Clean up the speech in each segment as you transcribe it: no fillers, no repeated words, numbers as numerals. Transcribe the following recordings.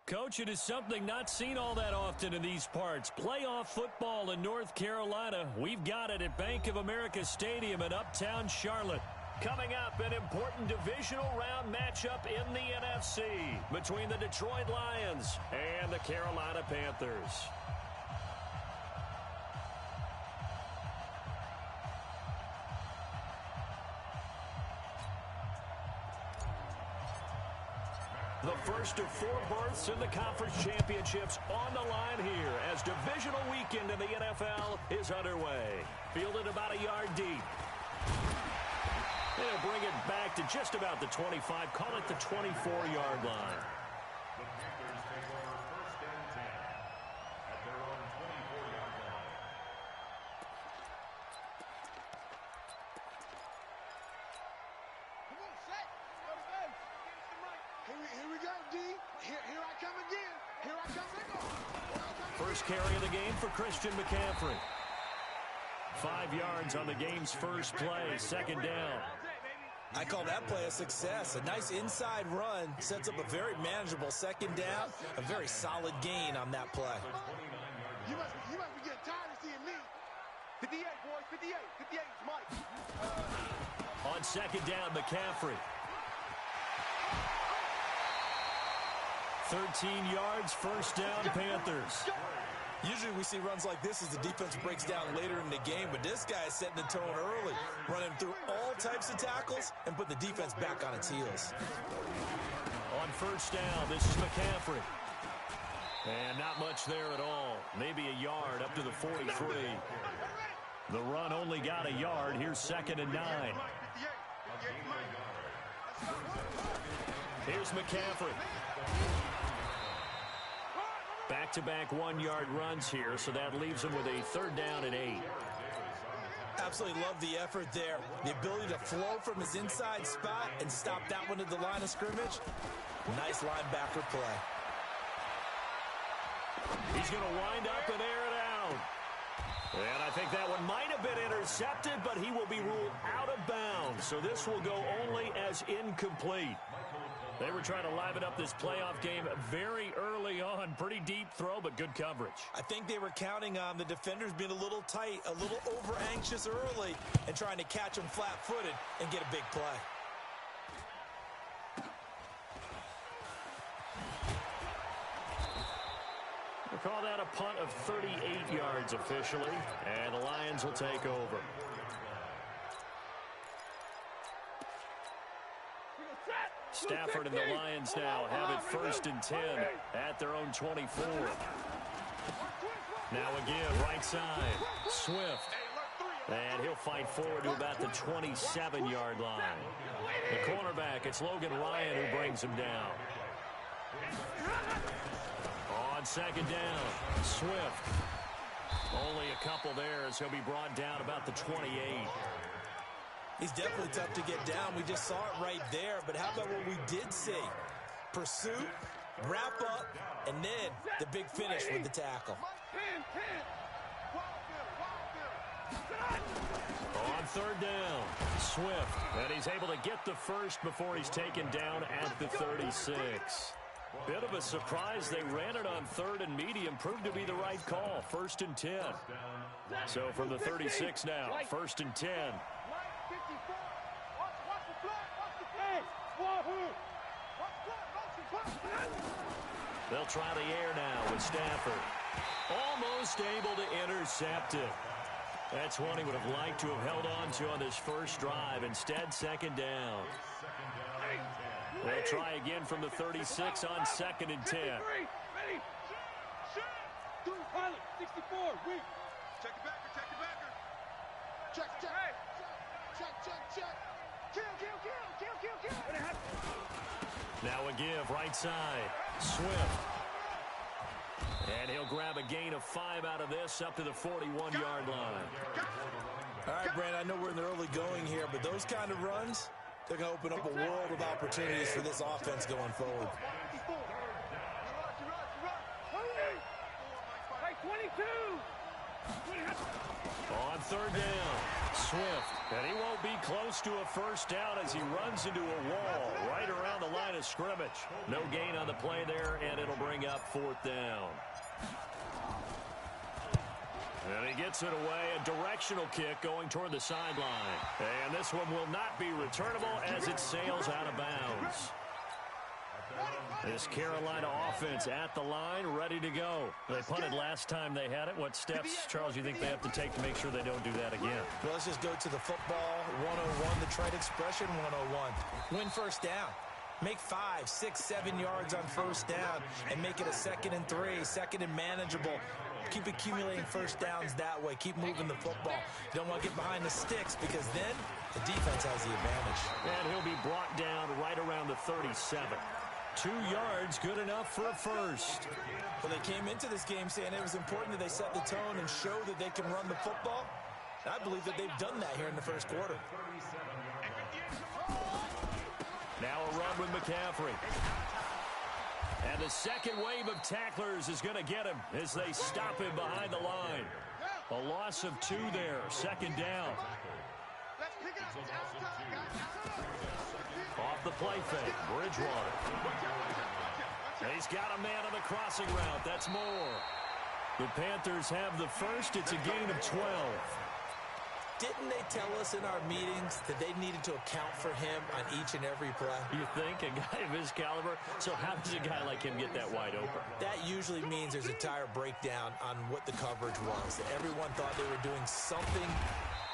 Coach, it is something not seen all that often in these parts. Playoff football in North Carolina. We've got it at Bank of America Stadium in Uptown Charlotte. Coming up, an important divisional round matchup in the NFC between the Detroit Lions and the Carolina Panthers. The first of 4 berths in the conference championships on the line here as divisional weekend in the NFL is underway. Fielded about a yard deep. They'll bring it back to just about the 25, call it the 24-yard line. The Panthers take over 1st and 10 at their own 24-yard line. Come on, set. Go to base. Here we go, D. Here I come again. Here I come. First carry of the game for Christian McCaffrey. 5 yards on the game's first play, 2nd down. I call that play a success. A nice inside run sets up a very manageable 2nd down. A very solid gain on that play. You must be getting tired of seeing me. 58, boys, 58. 58 is Mike. On 2nd down, McCaffrey. 13 yards, 1st down, Panthers. Usually we see runs like this as the defense breaks down later in the game, but this guy is setting the tone early, running through all types of tackles and put the defense back on its heels. On 1st down, this is McCaffrey. And not much there at all. Maybe a yard up to the 43. The run only got a yard. Here's 2nd and 9. Here's McCaffrey. Back-to-back 1-yard runs here, so that leaves him with a 3rd down and 8. Absolutely love the effort there. The ability to flow from his inside spot and stop that one at the line of scrimmage. Nice linebacker play. He's going to wind up and air it out. And I think that one might have been intercepted, but he will be ruled out of bounds. So this will go only as incomplete. They were trying to liven up this playoff game very early on. Pretty deep throw, but good coverage. I think they were counting on the defenders being a little tight, a little over-anxious early, and trying to catch them flat-footed and get a big play. We'll call that a punt of 38 yards officially, and the Lions will take over. Stafford and the Lions now have it 1st and 10 at their own 24. Now again, right side, Swift. And he'll fight forward to about the 27-yard line. The cornerback, it's Logan Ryan who brings him down. On 2nd down, Swift. Only a couple there as he'll be brought down about the 28. He's definitely tough to get down. We just saw it right there. But how about what we did see? Pursuit, wrap up, and then the big finish with the tackle. On 3rd down, Swift. And he's able to get the first before he's taken down at the 36. Bit of a surprise. They ran it on 3rd and medium. Proved to be the right call. 1st and 10. So from the 36 now, 1st and 10. They'll try the air now with Stafford. Almost able to intercept it. That's one he would have liked to have held on to on this first drive. Instead, 2nd down. They'll try again from the 36 on 2nd and 10. Check it backer. Check. Kill. Now a give, right side, Swift. And he'll grab a gain of 5 out of this up to the 41-yard line. All right, Brandon, I know we're in the early going here, but those kind of runs, they're going to open up a world of opportunities for this offense going forward. Hey, 22! On 3rd down, Swift, and he won't be close to a first down as he runs into a wall right around the line of scrimmage. No gain on the play there, and it'll bring up 4th down. And he gets it away, a directional kick going toward the sideline. And this one will not be returnable as it sails out of bounds. This Carolina offense at the line, ready to go. They punted last time they had it. What steps, Charles, you think they have to take to make sure they don't do that again? Well, let's just go to the football 101, the trade expression 101. Win first down. Make 5, 6, 7 yards on first down and make it a 2nd and 3, 2nd and manageable. Keep accumulating first downs that way. Keep moving the football. You don't want to get behind the sticks because then the defense has the advantage. And he'll be brought down right around the 37. 2 yards, good enough for a first. Well, they came into this game saying it was important that they set the tone and show that they can run the football. And I believe that they've done that here in the first quarter. Now a run with McCaffrey. And the second wave of tacklers is going to get him as they stop him behind the line. A loss of 2 there, 2nd down. Off the play fake, Bridgewater. He's got a man on the crossing route. That's more. The Panthers have the first. It's a gain of 12. Didn't they tell us in our meetings that they needed to account for him on each and every play? You think? A guy of his caliber? So how does a guy like him get that wide open? That usually means there's a tire breakdown on what the coverage was. Everyone thought they were doing something,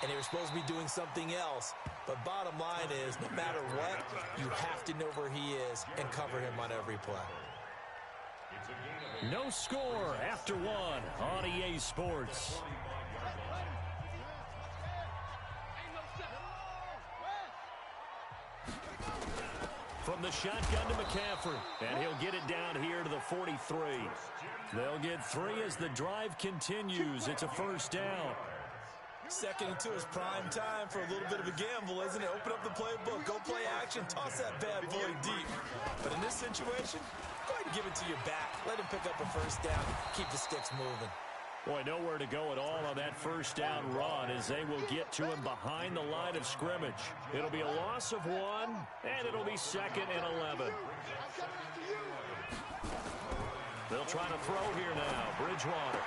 and they were supposed to be doing something else. But bottom line is, no matter what, you have to know where he is and cover him on every play. No score after 1 on EA Sports. From the shotgun to McCaffrey, and he'll get it down here to the 43. They'll get 3 as the drive continues. It's a first down. 2nd and 2 is prime time for a little bit of a gamble, isn't it? Open up the playbook, go play action, toss that bad boy deep. But in this situation, go ahead and give it to your back. Let him pick up a first down, keep the sticks moving. Boy, nowhere to go at all on that first down run as they will get to him behind the line of scrimmage. It'll be a loss of 1, and it'll be 2nd and 11. They'll try to throw here now. Bridgewater.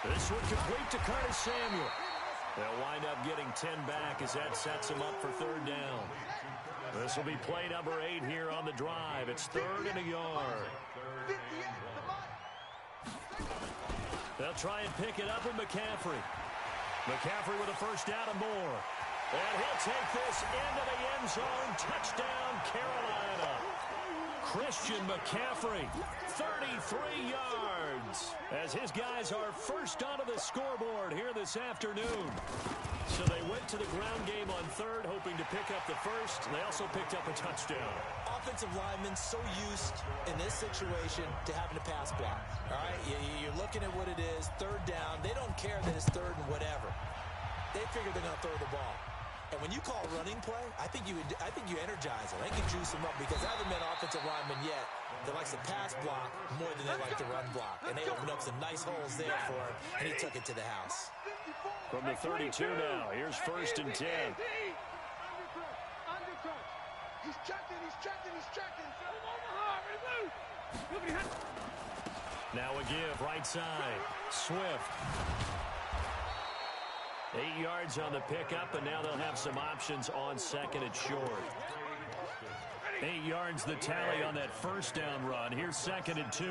This one complete to Curtis Samuel. They'll wind up getting 10 back as that sets them up for 3rd down. This will be play number 8 here on the drive. It's 3rd and a yard. They'll try and pick it up with McCaffrey. McCaffrey with a first down and more. And he'll take this into the end zone. Touchdown, Carolina. Christian McCaffrey, 33 yards, as his guys are first onto the scoreboard here this afternoon. So they went to the ground game on 3rd, hoping to pick up the first. They also picked up a touchdown. Offensive linemen so used in this situation to having to pass block. All right, you're looking at what it is, 3rd down. They don't care that it's 3rd and whatever. They figure they're going to throw the ball. And when you call running play, I think you energize them. I think you juice them up because I haven't met offensive linemen yet that likes to pass block more than they like to run block. And they opened up some nice holes there for him, and he took it to the house. From the 32 now, here's 1st and 10. He's checking. Now a give, right side. Swift. 8 yards on the pickup, and now they'll have some options on 2nd and short. 8 yards the tally on that first down run. Here's 2nd and 2.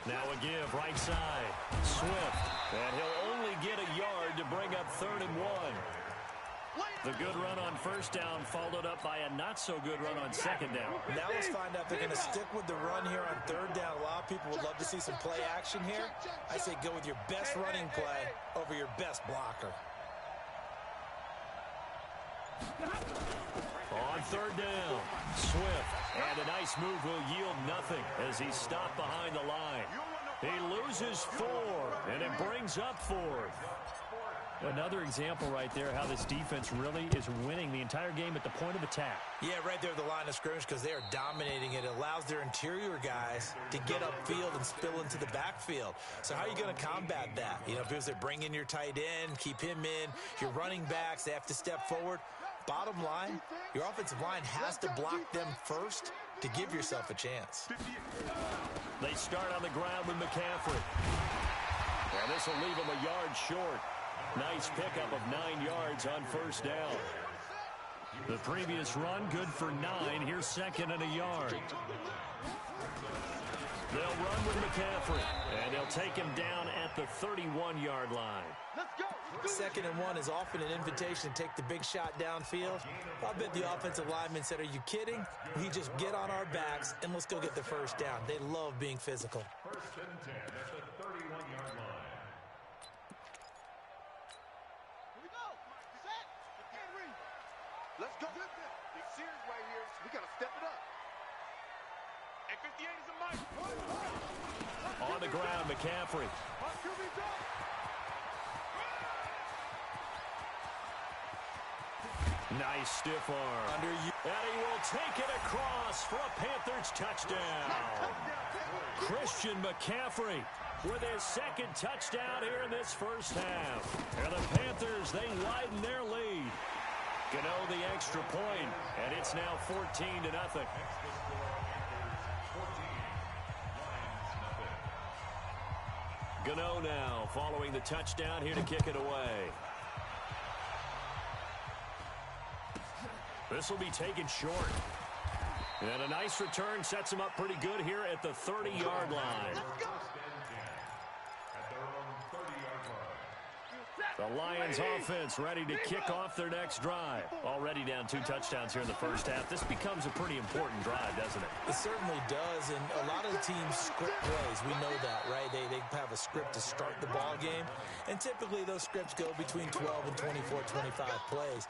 Now a give, right side. Swift. And he'll only get a yard to bring up 3rd and 1. The good run on first down followed up by a not-so-good run on 2nd down. Now let's find out if they're going to stick with the run here on 3rd down. A lot of people would love to see some play action here. I say go with your best running play over your best blocker. On 3rd down, Swift. And a nice move will yield nothing as he's stopped behind the line. He loses 4, and it brings up 4th. Another example right there how this defense really is winning the entire game at the point of attack. Yeah, right there at the line of scrimmage because they are dominating it. It allows their interior guys to get upfield and spill into the backfield. So how are you going to combat that? You know, because they bring in your tight end, keep him in, your running backs, they have to step forward. Bottom line, your offensive line has to block them first to give yourself a chance. They start on the ground with McCaffrey. And this will leave him a yard short. Nice pickup of 9 yards on first down. The previous run, good for 9. Here's second and a yard. They'll run with McCaffrey, and they'll take him down at the 31-yard line. Second and 1 is often an invitation to take the big shot downfield. I bet the offensive lineman said, are you kidding? We just get on our backs, and let's go get the first down. They love being physical. First and 10 at the 31-yard line. Let's go. Big series right here. We got to step it up. And 58 is a mic. On the ground, McCaffrey. Nice stiff arm. And he will take it across for a Panthers touchdown. Christian McCaffrey with his second touchdown here in this first half. And the Panthers, they widen their lead. Gano the extra point, and it's now 14-0. Gano now following the touchdown here to kick it away. This will be taken short. And a nice return sets him up pretty good here at the 30-yard line. The Lions offense ready to kick off their next drive. Already down 2 touchdowns here in the first half. This becomes a pretty important drive, doesn't it? It certainly does, and a lot of the teams script plays. We know that, right? They have a script to start the ball game, and typically those scripts go between 12 and 24, 25 plays.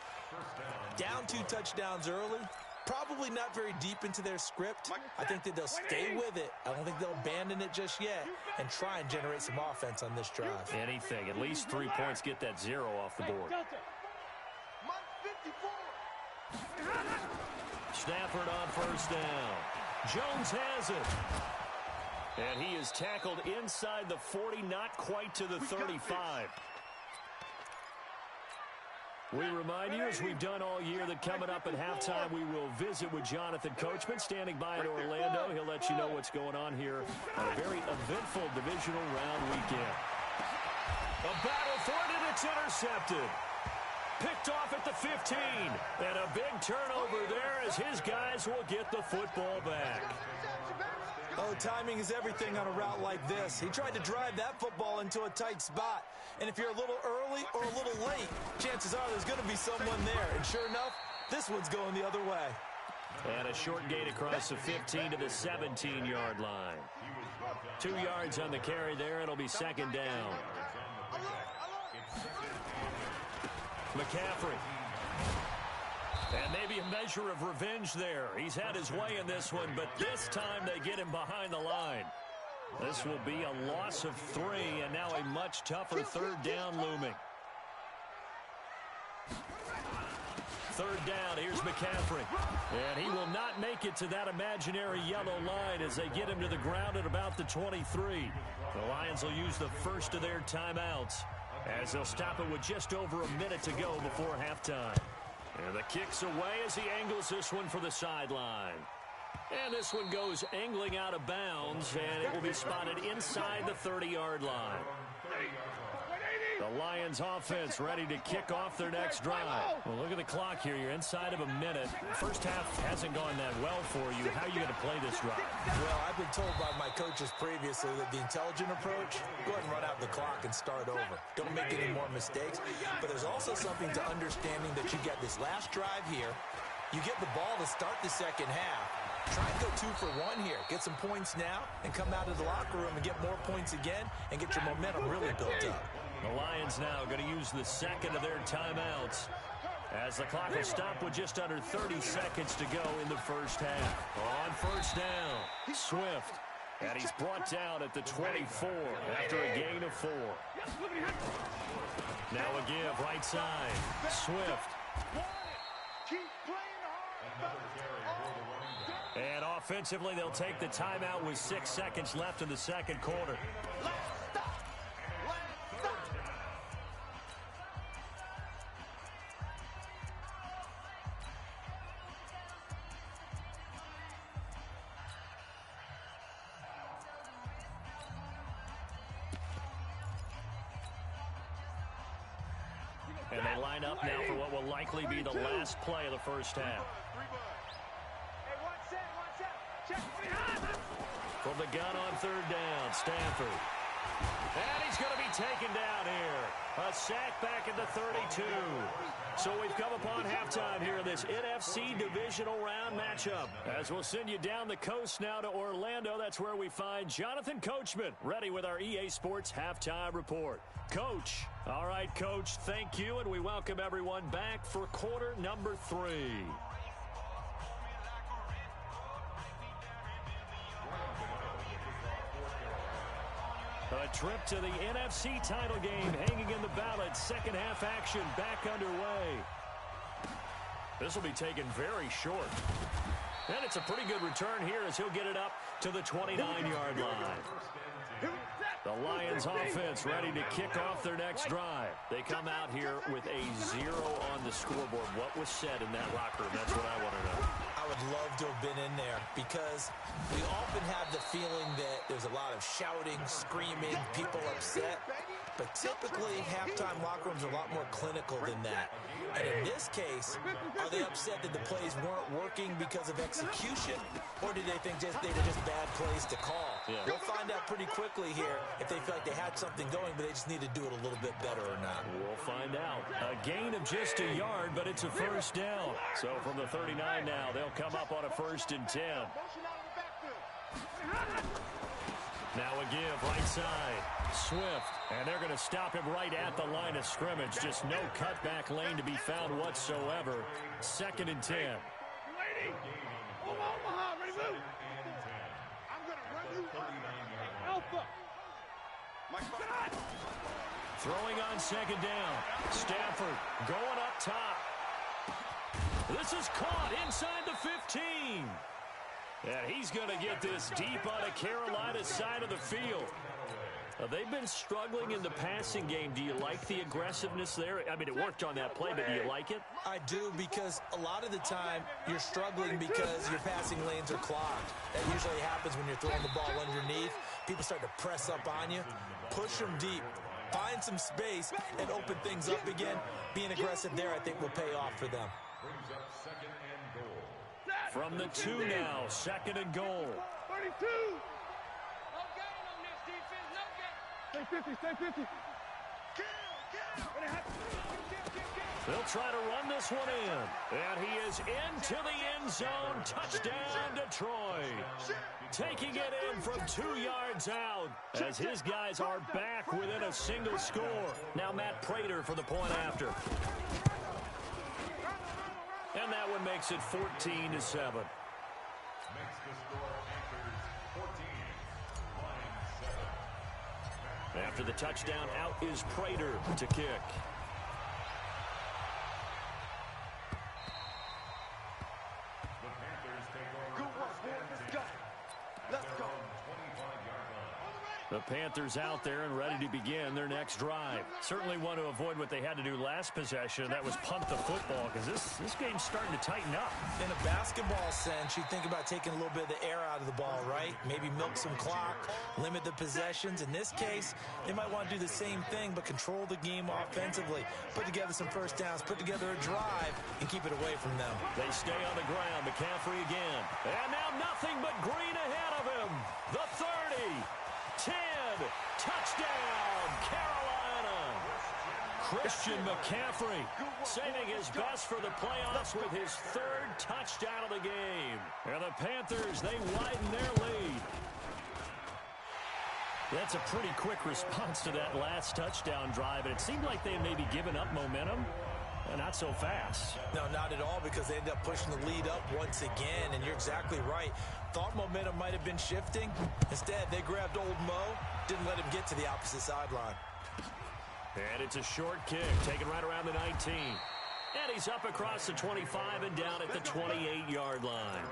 Down 2 touchdowns early, probably not very deep into their script. I think that they'll stay with it. I don't think they'll abandon it just yet and try and generate some offense on this drive. Anything. At least 3 points, get that 0 off the board. Stafford on first down. Jones has it. And he is tackled inside the 40, not quite to the 35. We remind you, as we've done all year, that coming up at halftime, we will visit with Jonathan Coachman, standing by in Orlando. He'll let you know what's going on here on a very eventful divisional round weekend. A battle for it, and it's intercepted. Picked off at the 15. And a big turnover there as his guys will get the football back. Oh, timing is everything on a route like this. He tried to drive that football into a tight spot. And if you're a little early or a little late, chances are there's going to be someone there. And sure enough, this one's going the other way. And a short gain across the 15 to the 17-yard line. 2 yards on the carry there. It'll be second down. McCaffrey. And maybe a measure of revenge there. He's had his way in this one, but this time they get him behind the line. This will be a loss of 3, and now a much tougher third down looming. Third down, here's McCaffrey. And he will not make it to that imaginary yellow line as they get him to the ground at about the 23. The Lions will use the first of their timeouts as they'll stop it with just over a minute to go before halftime. And the kick's away as he angles this one for the sideline. And this one goes angling out of bounds, and it will be spotted inside the 30-yard line. The Lions offense ready to kick off their next drive. Well, look at the clock here. You're inside of a minute. First half hasn't gone that well for you. How are you going to play this drive? Well, I've been told by my coaches previously that the intelligent approach, go ahead and run out the clock and start over. Don't make any more mistakes. But there's also something to understanding that you get this last drive here. You get the ball to start the second half. Try and go 2 for 1 here. Get some points now and come out of the locker room and get more points again and get your momentum really built up. The Lions now going to use the second of their timeouts as the clock will stop with just under 30 seconds to go in the first half. On first down, Swift. And he's brought down at the 24 after a gain of 4. Now a give right side. Swift. Keep playing hard. And offensively, they'll take the timeout with 6 seconds left in the second quarter. And they line up now for what will likely be the last play of the first half. From the gun on third down, Stanford. And he's going to be taken down here. A sack back at the 32. So we've come upon halftime here in this NFC Divisional round matchup. As we'll send you down the coast now to Orlando, that's where we find Jonathan Coachman, ready with our EA Sports halftime report. Coach. All right, Coach, thank you, and we welcome everyone back for quarter number 3. A trip to the NFC title game hanging in the balance. Second half action back underway. This will be taken very short. And it's a pretty good return here as he'll get it up to the 29-yard line. The Lions offense ready to kick off their next drive. They come out here with a 0 on the scoreboard. What was said in that locker room? That's what I want to know. I would love to have been in there because we often have the feeling that there's a lot of shouting, screaming, people upset. But typically, halftime locker rooms are a lot more clinical than that. And in this case, are they upset that the plays weren't working because of execution? Or do they think they were just bad plays to call? Yeah. We'll find out pretty quickly here if they feel like they had something going, but they just need to do it a little bit better or not. We'll find out. A gain of just a yard, but it's a first down. So from the 39 now, they'll come up on a 1st and 10. Now a give right side. Swift. And they're going to stop him right at the line of scrimmage. Just no cutback lane to be found whatsoever. 2nd and 10. Omaha, ready to move. I'm going to run you Alpha. Throwing on 2nd down. Stafford going up top. This is caught inside the 15. And he's going to get this deep on the Carolina side of the field. They've been struggling in the passing game. Do you like the aggressiveness there? I mean, it worked on that play, but do you like it? I do, because a lot of the time you're struggling because your passing lanes are clogged. That usually happens when you're throwing the ball underneath. People start to press up on you. Push them deep. Find some space and open things up again. Being aggressive there, I think, will pay off for them. From the 2 now, 2nd and goal. 32. Stay 50, stay 50. They'll try to run this one in. And he is into the end zone. Touchdown, Detroit. Taking it in from 2 yards out as his guys are back within a single score. Now Matt Prater for the point after. And that one makes it 14-7. After the touchdown, out is Prater to kick. The Panthers out there and ready to begin their next drive. Certainly want to avoid what they had to do last possession. That was punt the football, because this game's starting to tighten up. In a basketball sense, you think about taking a little bit of the air out of the ball, right? Maybe milk some clock, limit the possessions. In this case, they might want to do the same thing, but control the game offensively. Put together some first downs, put together a drive, and keep it away from them. They stay on the ground. McCaffrey again. And now nothing but green ahead of him. The 30. 10, touchdown, Carolina. Christian McCaffrey saving his best for the playoffs with his 3rd touchdown of the game. And the Panthers, they widen their lead. That's a pretty quick response to that last touchdown drive, and it seemed like they had maybe given up momentum. Not so fast. No, not at all, because they ended up pushing the lead up once again, and you're exactly right. Thought momentum might have been shifting. Instead, they grabbed old Mo, didn't let him get to the opposite sideline. And it's a short kick, taken right around the 19. And he's up across the 25 and down at the 28-yard line.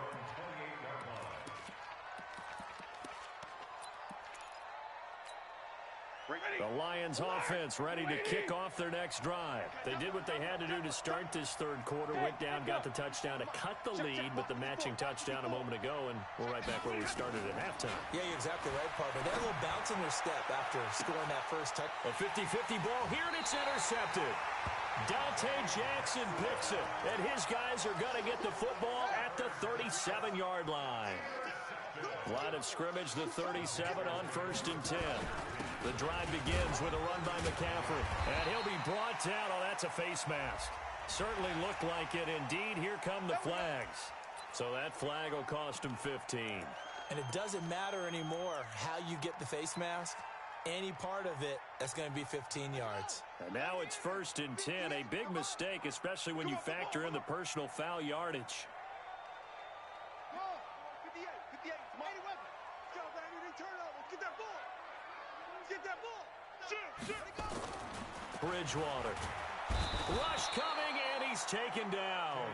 The Lions offense ready to kick off their next drive. They did what they had to do to start this third quarter, went down, got the touchdown to cut the lead, but the matching touchdown a moment ago, and we're right back where we started at halftime. Yeah, you're exactly right, partner. They had a little bounce in their step after scoring that first touchdown. A 50-50 ball here, and it's intercepted. Dante Jackson picks it, and his guys are going to get the football at the 37-yard line. Line of scrimmage, the 37 on 1st and 10. The drive begins with a run by McCaffrey, and he'll be brought down. Oh, that's a face mask. Certainly looked like it. Indeed, here come the flags. So that flag will cost him 15. And it doesn't matter anymore how you get the face mask. Any part of it, that's going to be 15 yards. And now it's 1st and 10. A big mistake, especially when you factor in the personal foul yardage. Bridgewater. Rush coming, and he's taken down.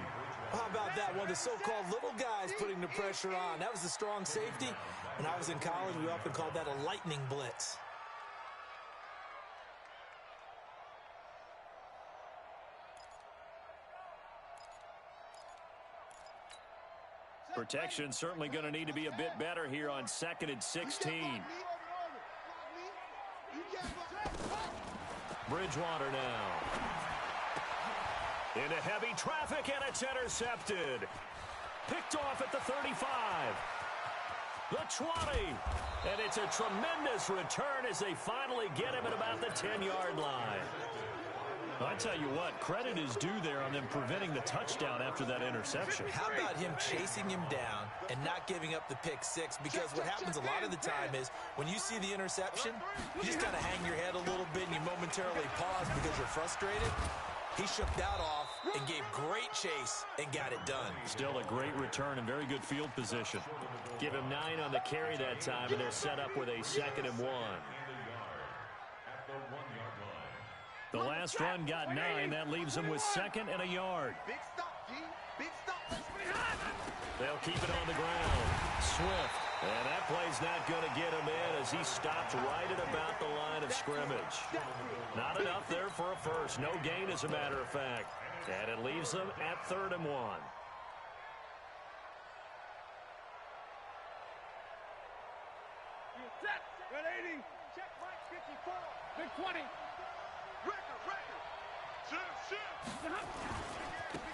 How about that? One of the so-called little guys putting the pressure on. That was the strong safety. When I was in college, we often called that a lightning blitz. Protection certainly going to need to be a bit better here on 2nd and 16. Bridgewater now. Into heavy traffic, and it's intercepted. Picked off at the 35. The 20. And it's a tremendous return as they finally get him at about the 10-yard line. I tell you what, credit is due there on them preventing the touchdown after that interception. How about him chasing him down and not giving up the pick six? Because what happens a lot of the time is when you see the interception, you just kind of hang your head a little bit and you momentarily pause because you're frustrated. He shook that off and gave great chase and got it done. Still a great return and very good field position. Give him 9 on the carry that time, and they're set up with a 2nd and 1. The last run got 9. That leaves them with 2nd and a yard. They'll keep it on the ground. Swift. And that play's not going to get him in as he stopped right at about the line of scrimmage. Not enough there for a first. No gain, as a matter of fact. And it leaves them at 3rd and 1. Red 80. Check Mike 54. Big 20.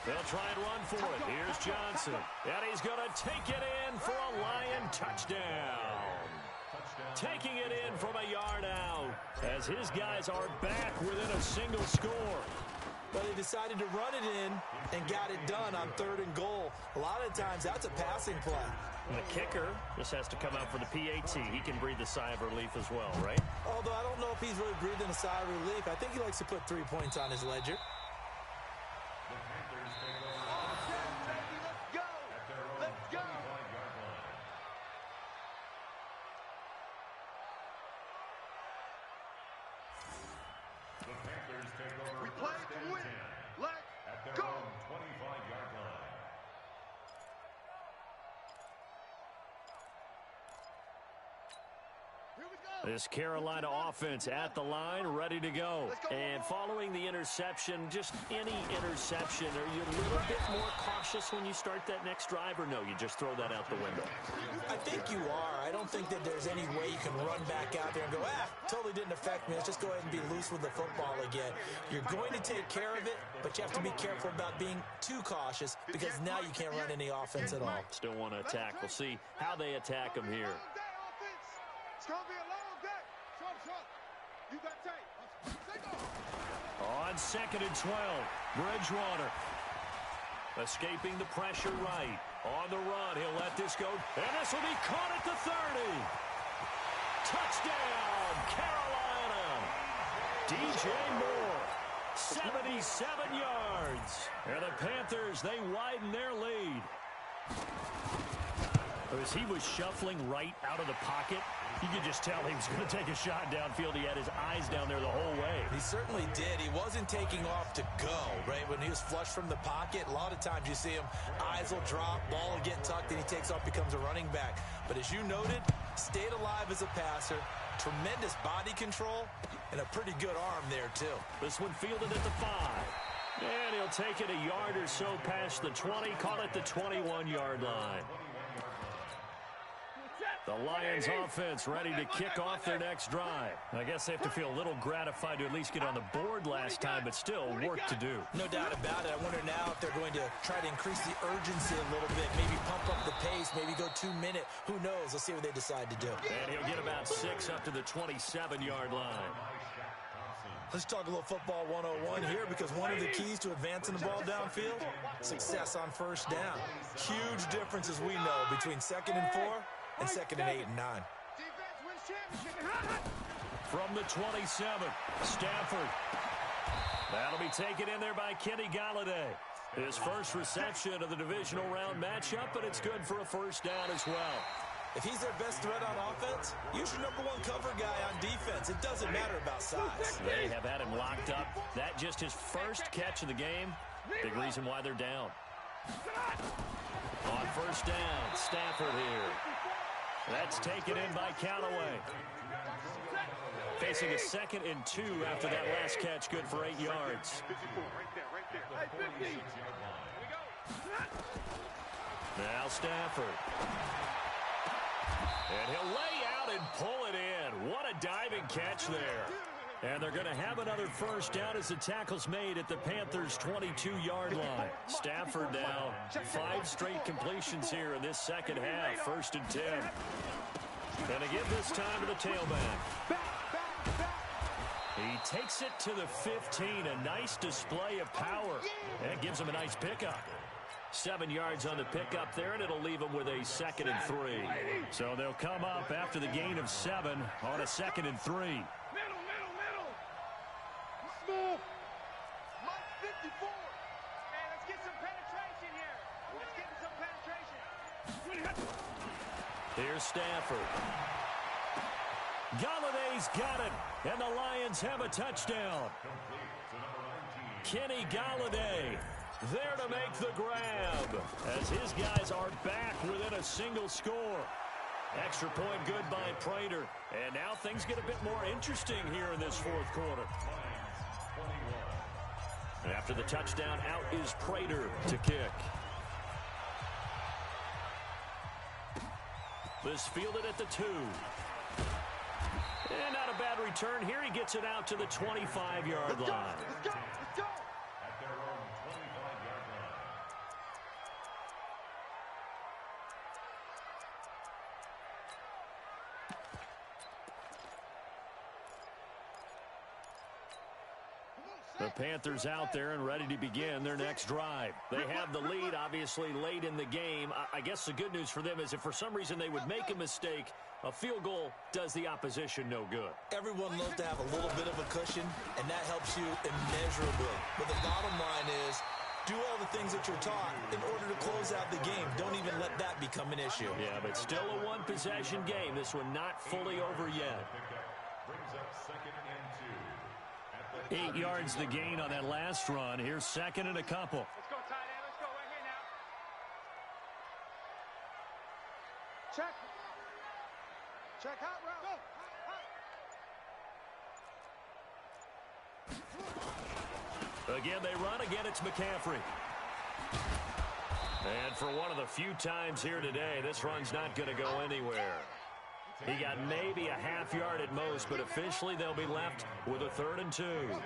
They'll try and run for it. Here's Johnson. And he's going to take it in for a Lion touchdown. Taking it in from a yard out as his guys are back within a single score. But they decided to run it in and got it done on 3rd and goal. A lot of times that's a passing play. And the kicker just has to come out for the PAT. He can breathe a sigh of relief as well, right? Although I don't know if he's really breathing a sigh of relief. I think he likes to put 3 points on his ledger. This Carolina offense at the line, ready to go. And following the interception, just any interception, are you a little bit more cautious when you start that next drive, or no, you just throw that out the window? I think you are. I don't think that there's any way you can run back out there and go, totally didn't affect me. Let's just go ahead and be loose with the football again. You're going to take care of it, but you have to be careful about being too cautious because now you can't run any offense at all. Still want to attack. We'll see how they attack them here. It's going to be a long day. You got tape. On 2nd and 12, Bridgewater escaping the pressure right. On the run, he'll let this go. And this will be caught at the 30. Touchdown, Carolina. DJ Moore 77 yards. And the Panthers, they widen their lead. As he was shuffling right out of the pocket, you could just tell he was going to take a shot downfield. He had his eyes down there the whole way. He certainly did. He wasn't taking off to go, right? When he was flush from the pocket, a lot of times you see him, eyes will drop, ball will get tucked, and he takes off, becomes a running back. But as you noted, stayed alive as a passer, tremendous body control, and a pretty good arm there, too. This one fielded at the 5. And he'll take it a yard or so past the 20, call it the 21-yard line. The Lions offense ready to kick off their next drive. I guess they have to feel a little gratified to at least get on the board last time, but still work to do. No doubt about it. I wonder now if they're going to try to increase the urgency a little bit, maybe pump up the pace, maybe go 2 minute. Who knows? Let's see what they decide to do. And he'll get about 6 up to the 27-yard line. Let's talk a little football 101 here, because one of the keys to advancing the ball downfield, success on first down. Huge difference, as we know, between 2nd and 4 and 2nd and 8 and 9. From the 27, Stafford. That'll be taken in there by Kenny Galladay. His first reception of the divisional round matchup, but it's good for a first down as well. If he's their best threat on offense, use your #1 cover guy on defense. It doesn't matter about size. They have had him locked up. That just his first catch of the game. Big reason why they're down. On first down, Stafford here. That's taken in by Callaway. Facing a 2nd and 2 after that last catch, good for 8 yards. Now Stafford. And he'll lay out and pull it in. What a diving catch there. And they're going to have another first down as the tackle's made at the Panthers' 22-yard line. Stafford now 5 straight completions here in this second half. 1st and 10. And again this time to the tailback. He takes it to the 15. A nice display of power. That gives him a nice pickup. 7 yards on the pickup there, and it'll leave them with a 2nd and 3. So they'll come up after the gain of 7 on a 2nd and 3. Middle. Move. 54. Man, let's get some penetration here. Let's get some penetration. Here's Stafford. Galladay's got it, and the Lions have a touchdown. Kenny Galladay there to make the grab as his guys are back within a single score. Extra point good by Prater. And now things get a bit more interesting here in this 4th quarter. After the touchdown, out is Prater to kick. This fielded at the 2. And not a bad return here. He gets it out to the 25-yard line. Let's go. At their own 25-yard line. The Panthers out there and ready to begin their next drive. They have the lead, obviously, late in the game. I guess the good news for them is if for some reason they would make a mistake, a field goal does the opposition no good. Everyone loves to have a little bit of a cushion, and that helps you immeasurably. But the bottom line is, do all the things that you're taught in order to close out the game. Don't even let that become an issue. Yeah, but still a one-possession game. This one not fully over yet. Brings up 2nd and 2. 8 yards the gain on that last run. Here's 2nd and a couple. Let's go, tight end. Let's go right here now. Check. Check hot route. Go. Again, they run. Again, it's McCaffrey. And for one of the few times here today, this run's not going to go anywhere. He got maybe a half yard at most, but officially they'll be left with a 3rd and 2. Mike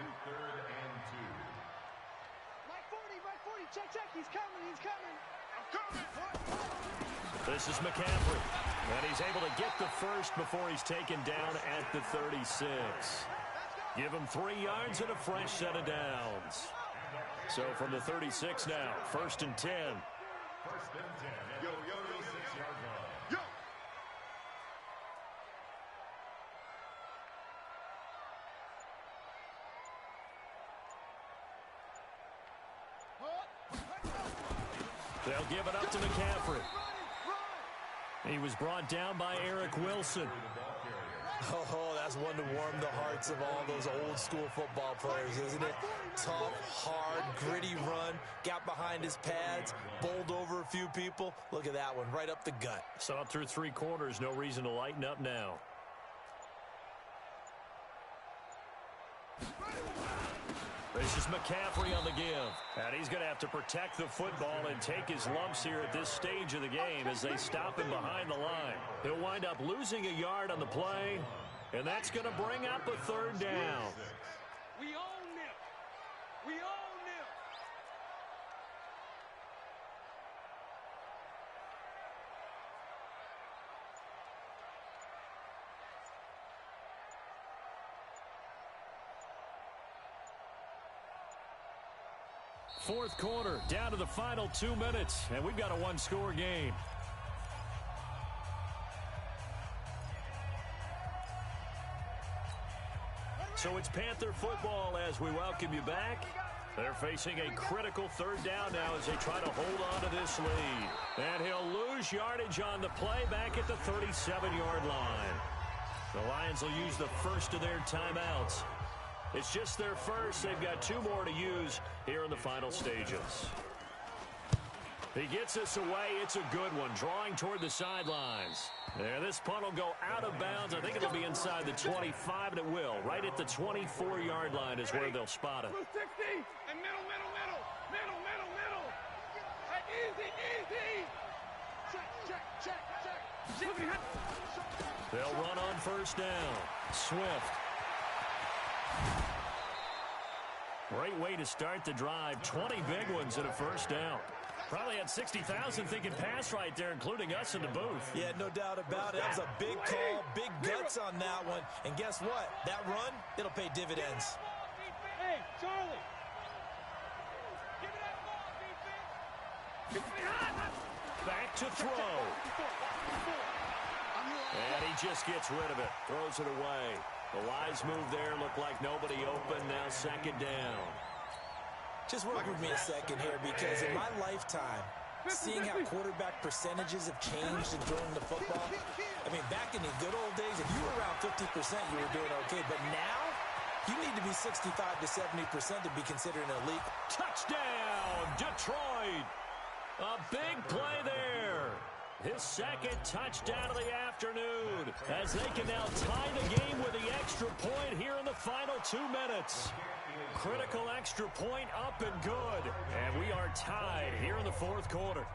40. Check. He's coming. I'm coming. This is McCaffrey. And he's able to get the first before he's taken down at the 36. Give him 3 yards and a fresh set of downs. So from the 36 now, 1st and 10. 1st and 10. Yo. 6-yard line. Yo. They'll give it up to McCaffrey. He was brought down by Eric Wilson. Oh, that's one to warm the hearts of all those old school football players, isn't it? Tough, hard, gritty run, got behind his pads, bowled over a few people. Look at that one, right up the gut. Saw it through 3 quarters, no reason to lighten up now. This is McCaffrey on the give. And he's going to have to protect the football and take his lumps here at this stage of the game as they stop him behind the line. He'll wind up losing a yard on the play, and that's going to bring up a 3rd down. We own them. We own them. Fourth quarter, down to the final 2 minutes, and we've got a 1-score game. So it's Panther football as we welcome you back. They're facing a critical 3rd down now as they try to hold on to this lead. And he'll lose yardage on the play back at the 37-yard line. The Lions will use the first of their timeouts. It's just their first. They've got 2 more to use here in the final stages. He gets this away. It's a good one, drawing toward the sidelines. There, this punt will go out of bounds. I think it'll be inside the 25, and it will. Right at the 24-yard line is where they'll spot it. 60, and middle. Hey, easy. Check. They'll run on 1st down. Swift. Great way to start the drive. 20 big ones at a 1st down. Probably had 60,000 thinking pass right there, including us in the booth. Yeah, no doubt about it. That was a big call, big guts on that one. And guess what? That run, it'll pay dividends. Hey, Charlie. Give me that ball, defense. Back to throw. And he just gets rid of it. Throws it away. The wise move there. Looked like nobody open. Now 2nd down. Just work with me a second here, because in my lifetime, seeing how quarterback percentages have changed in throwing the football, I mean, back in the good old days, if you were around 50%, you were doing okay. But now, you need to be 65 to 70% to be considered an elite. Touchdown, Detroit. A big play there. His 2nd touchdown of the afternoon, as they can now tie the game with the extra point here in the final 2 minutes. Critical extra point up and good. And we are tied here in the 4th quarter.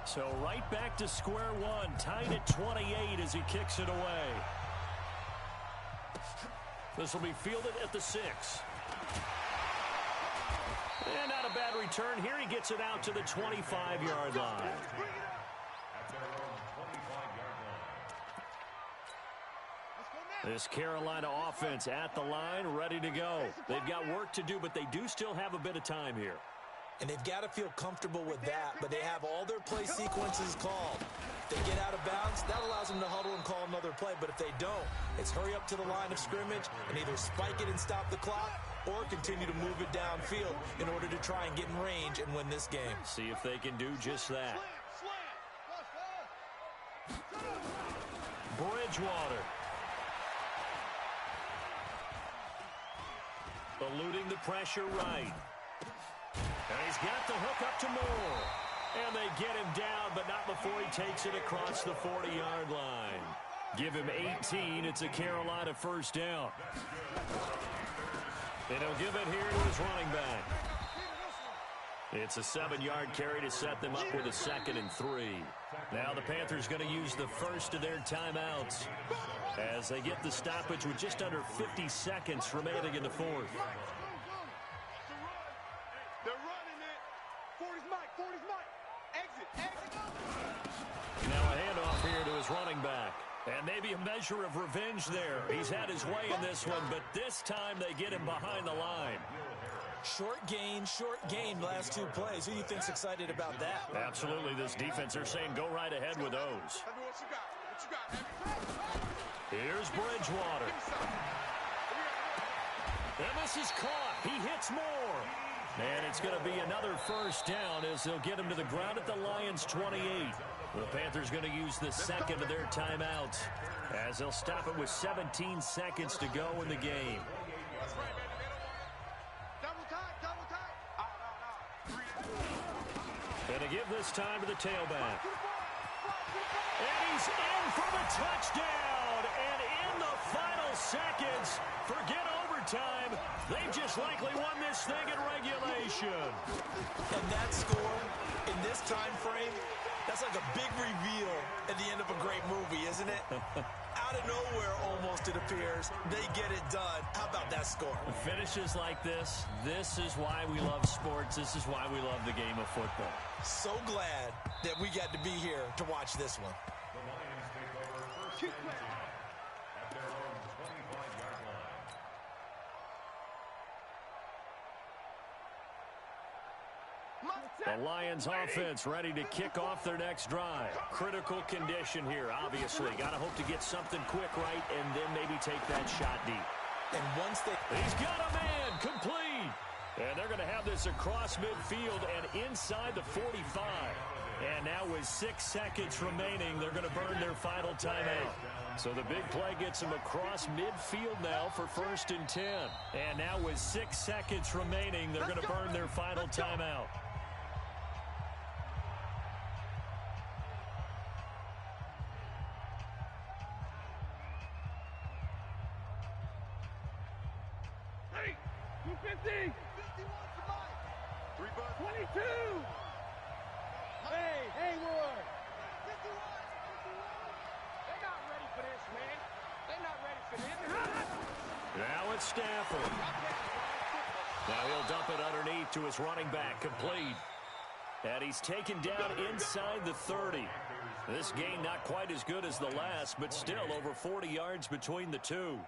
So right back to square one, tied at 28 as he kicks it away. This will be fielded at the 6. And not a bad return here. He gets it out to the 25-yard line. This Carolina offense at the line, ready to go. They've got work to do, but they do still have a bit of time here. And they've got to feel comfortable with that, but they have all their play sequences called. If they get out of bounds, that allows them to huddle and call another play. But if they don't, it's hurry up to the line of scrimmage and either spike it and stop the clock or continue to move it downfield in order to try and get in range and win this game. See if they can do just that. Bridgewater. Eluding the pressure right. And he's got the hook up to Moore. And they get him down, but not before he takes it across the 40-yard line. Give him 18. It's a Carolina 1st down. And he'll give it here to his running back. It's a 7-yard carry to set them up with a 2nd and 3. Now the Panthers going to use the first of their timeouts as they get the stoppage with just under 50 seconds remaining in the 4th. They're running it. 40's Mike. Exit. Now a handoff here to his running back. And maybe a measure of revenge there. He's had his way in this one, but this time they get him behind the line. Short gain, last 2 plays. Who do you think's excited about that? Absolutely, this defense, they're saying go right ahead with those. Here's Bridgewater. And this is caught. He hits more. And it's going to be another first down as they'll get him to the ground at the Lions' 28. The Panthers going to use the second of their timeouts as they'll stop it with 17 seconds to go in the game. And to give this time to the tailback. And he's in for the touchdown. And in the final seconds, forget overtime. They've just likely won this thing in regulation. And that score in this time frame, that's like a big reveal at the end of a great movie, isn't it? Out of nowhere, almost, it appears, they get it done. How about that score? Finishes like this is why we love sports. This is why we love the game of football. So glad that we got to be here to watch this one. The Lions take over first and 10 at their own 25-yard line. The Lions offense ready to kick off their next drive. Critical condition here, obviously. Got to hope to get something quick right and then maybe take that shot deep. And once they... He's got a man, complete. And they're going to have this across midfield and inside the 45. And now with 6 seconds remaining, they're going to burn their final timeout. So the big play gets them across midfield now for 1st and 10. And now with 6 seconds remaining, they're going to burn their final timeout. Hey, 250. 22! Hey, Roy! They're not ready for this, man. They're not ready for this. Now it's Stafford. Now he'll dump it underneath to his running back, complete. And he's taken down inside the 30. This game not quite as good as the last, but still over 40 yards between the two.